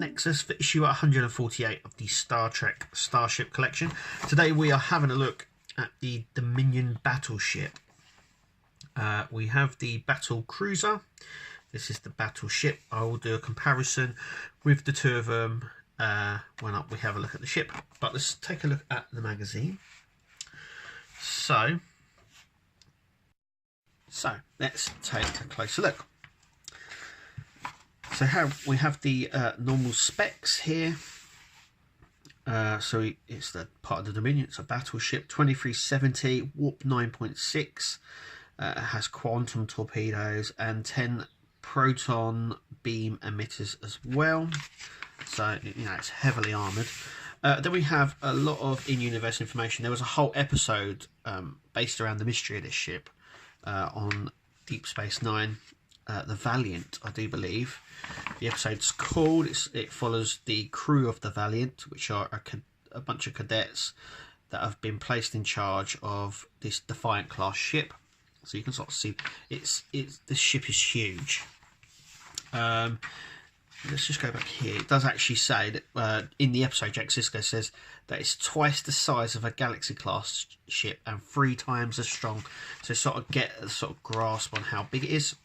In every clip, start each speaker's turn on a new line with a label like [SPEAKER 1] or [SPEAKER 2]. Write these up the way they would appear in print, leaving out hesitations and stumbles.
[SPEAKER 1] Nexus for issue 148 of the Star Trek Starship collection. Today we are having a look at the Dominion Battleship. We have the Battle Cruiser. This is the Battleship. I will do a comparison with the two of them when we have a look at the ship. But let's take a look at the magazine. So let's take a closer look. So we have the normal specs here. So it's the part of the Dominion. It's a battleship, 2370, warp 9.6. It has quantum torpedoes and 10 proton beam emitters as well. So it's heavily armoured. Then we have a lot of in-universe information. There was a whole episode based around the mystery of this ship on Deep Space Nine. The Valiant, I do believe. The episode's called. It follows the crew of the Valiant, which are a bunch of cadets that have been placed in charge of this Defiant class ship. So you can sort of see this ship is huge. Let's just go back here. It does actually say that in the episode, Jack Sisko says that it's twice the size of a Galaxy class ship and 3 times as strong. So sort of get a sort of grasp on how big it is.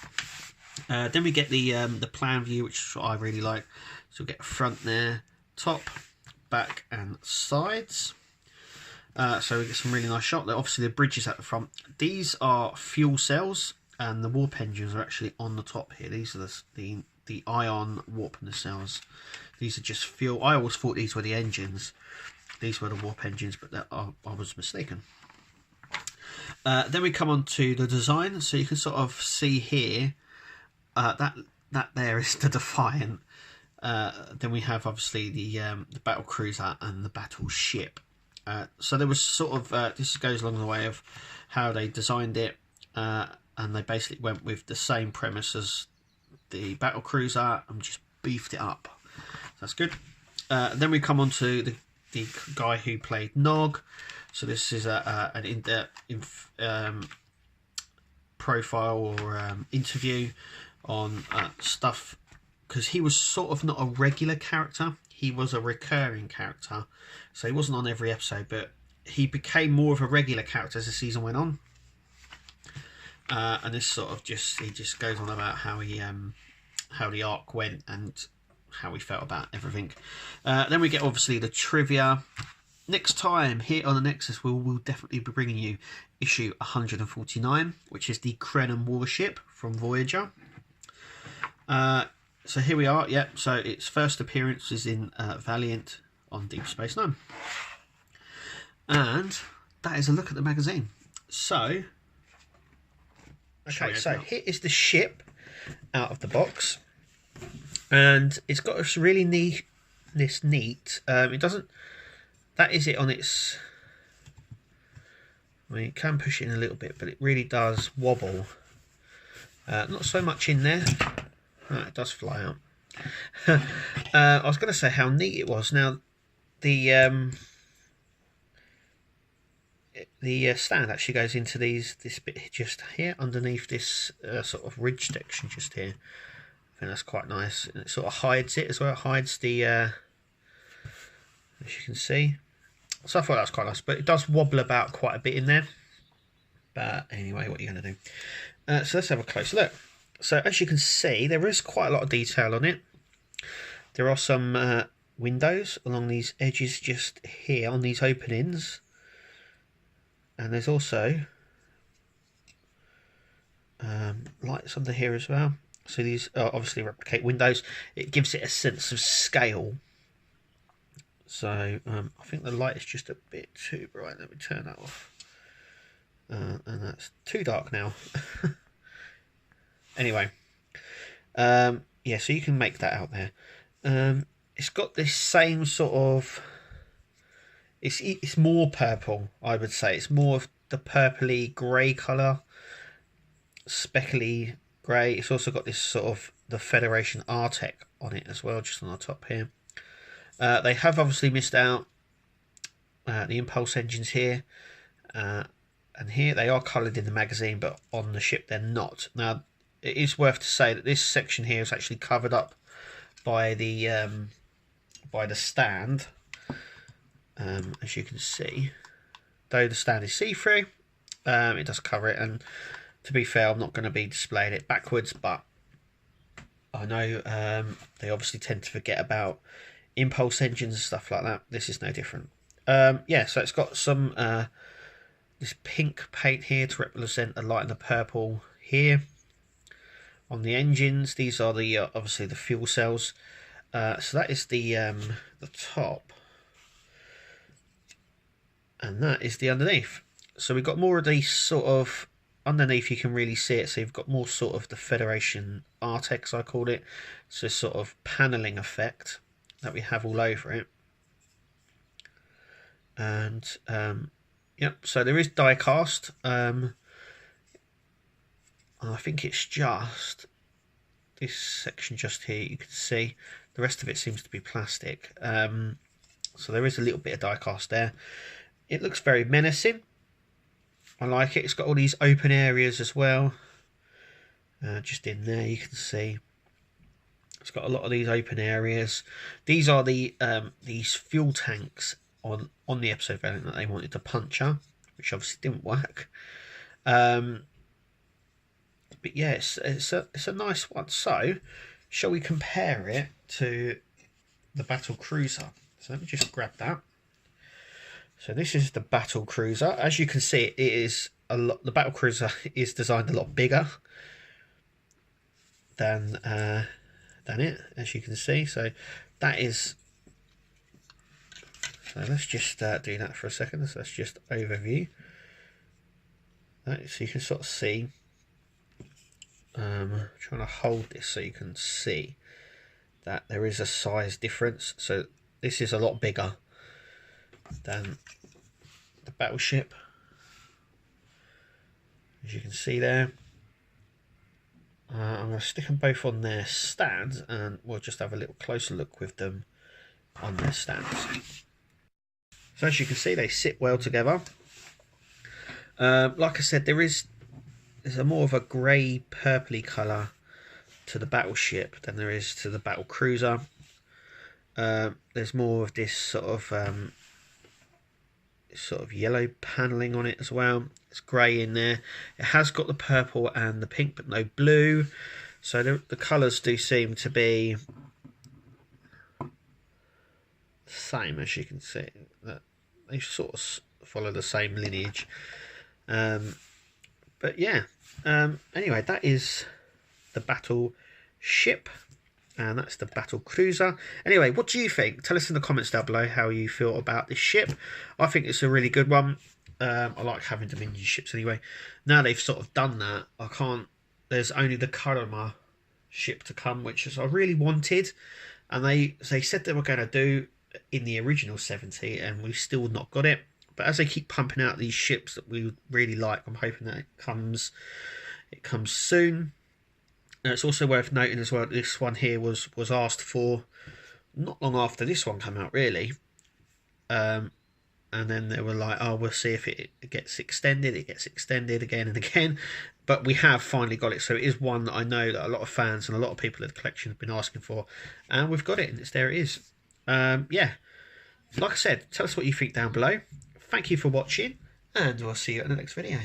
[SPEAKER 1] Then we get the plan view, which is what I really like. So we get front there, top, back and sides. So we get some really nice shot there. Obviously the bridges at the front. These are fuel cells and the warp engines are actually on the top here. These are the ion warp nacelles. These are just fuel. I always thought these were the engines. These were the warp engines, but I was mistaken. Then we come on to the design. So you can sort of see here that there is the Defiant. Then we have obviously the battle cruiser and the battleship. So there was sort of this goes along the way of how they designed it, and they basically went with the same premise as the battle cruiser and just beefed it up. That's good. Then we come on to the guy who played Nog. So this is an in-depth profile or interview on stuff, because he was sort of not a regular character, he was a recurring character, so he wasn't on every episode, but he became more of a regular character as the season went on. And this sort of he just goes on about how the arc went and how he felt about everything. Then we get obviously the trivia. Next time here on the Nexus, we'll definitely be bringing you issue 149, which is the Klingon warship from Voyager. So here we are. Yep. So its first appearance is in Valiant on Deep Space Nine, and that is a look at the magazine. So, okay. So here is the ship out of the box, and it's got a really neat. It doesn't. That is it on its. I mean, you can push it in a little bit, but it really does wobble. Not so much in there. It does fly out. I was going to say how neat it was. Now, the stand actually goes into this bit just here underneath this sort of ridge section just here. I think that's quite nice, and it sort of hides it as well. It hides the, as you can see. So I thought that was quite nice, but it does wobble about quite a bit in there. But anyway, what are you going to do? So let's have a close look. So as you can see, there is quite a lot of detail on it. There are some windows along these edges just here on these openings. And there's also lights under here as well. So these obviously replicate windows. It gives it a sense of scale. So I think the light is just a bit too bright. Let me turn that off. And that's too dark now. Anyway, yeah, so you can make that out there. It's got this same sort of. It's more purple, I would say. It's more of the purpley grey colour, speckly grey. It's also got this sort of the Federation Artec on it as well, just on the top here. They have obviously missed out the impulse engines here, and here they are coloured in the magazine, but on the ship they're not. Now, it is worth to say that this section here is actually covered up by the by the stand, as you can see. Though the stand is see-through, it does cover it, and to be fair, I'm not going to be displaying it backwards, but I know they obviously tend to forget about impulse engines and stuff like that. This is no different. Yeah, so it's got some this pink paint here to represent the light and the purple here on the engines. These are the obviously the fuel cells. So that is the top, and that is the underneath. So we've got more of these sort of underneath. You can really see it. So you've got more sort of the Federation Artex, I called it. So sort of paneling effect that we have all over it. And yep. So there is die cast. I think it's just this section just here. You can see the rest of it seems to be plastic. So there is a little bit of die cast there. It looks very menacing. I like it. It's got all these open areas as well. Just in there, you can see it's got a lot of these open areas. These are the these fuel tanks on the episode variant that they wanted to puncture, which obviously didn't work. But yeah, it's a nice one. So, shall we compare it to the battle cruiser? So let me just grab that. So this is the battle cruiser. As you can see, it is a lot. The battle cruiser is designed a lot bigger than it, as you can see. So that is. So let's just do that for a second. So let's just overview that, so you can sort of see. Trying to hold this so you can see that there is a size difference. So this is a lot bigger than the Battleship, as you can see there. I'm going to stick them both on their stands, and we'll just have a little closer look with them on their stands. So as you can see, they sit well together. Like I said, there's a more of a grey purpley colour to the Battleship than there is to the battle cruiser. There's more of this sort of yellow paneling on it as well. It's grey in there. It has got the purple and the pink, but no blue. So the colours do seem to be the same, as you can see. That they sort of follow the same lineage. But yeah. Anyway, that is the Battleship, and that's the battle cruiser. Anyway, what do you think? Tell us in the comments down below how you feel about this ship. I think it's a really good one. I like having Dominion ships anyway. Now they've sort of done that, there's only the Kurama ship to come, which is I really wanted, and they said they were going to do in the original 70, and we've still not got it. But as they keep pumping out these ships that we really like, I'm hoping that it comes soon. And it's also worth noting as well that this one here was asked for not long after this one came out, really. And then they were like, oh, we'll see if it gets extended. It gets extended again and again. But we have finally got it. So it is one that I know that a lot of fans and a lot of people in the collection have been asking for. And we've got it, and there it is. Yeah. Like I said, tell us what you think down below. Thank you for watching, and we'll see you in the next video.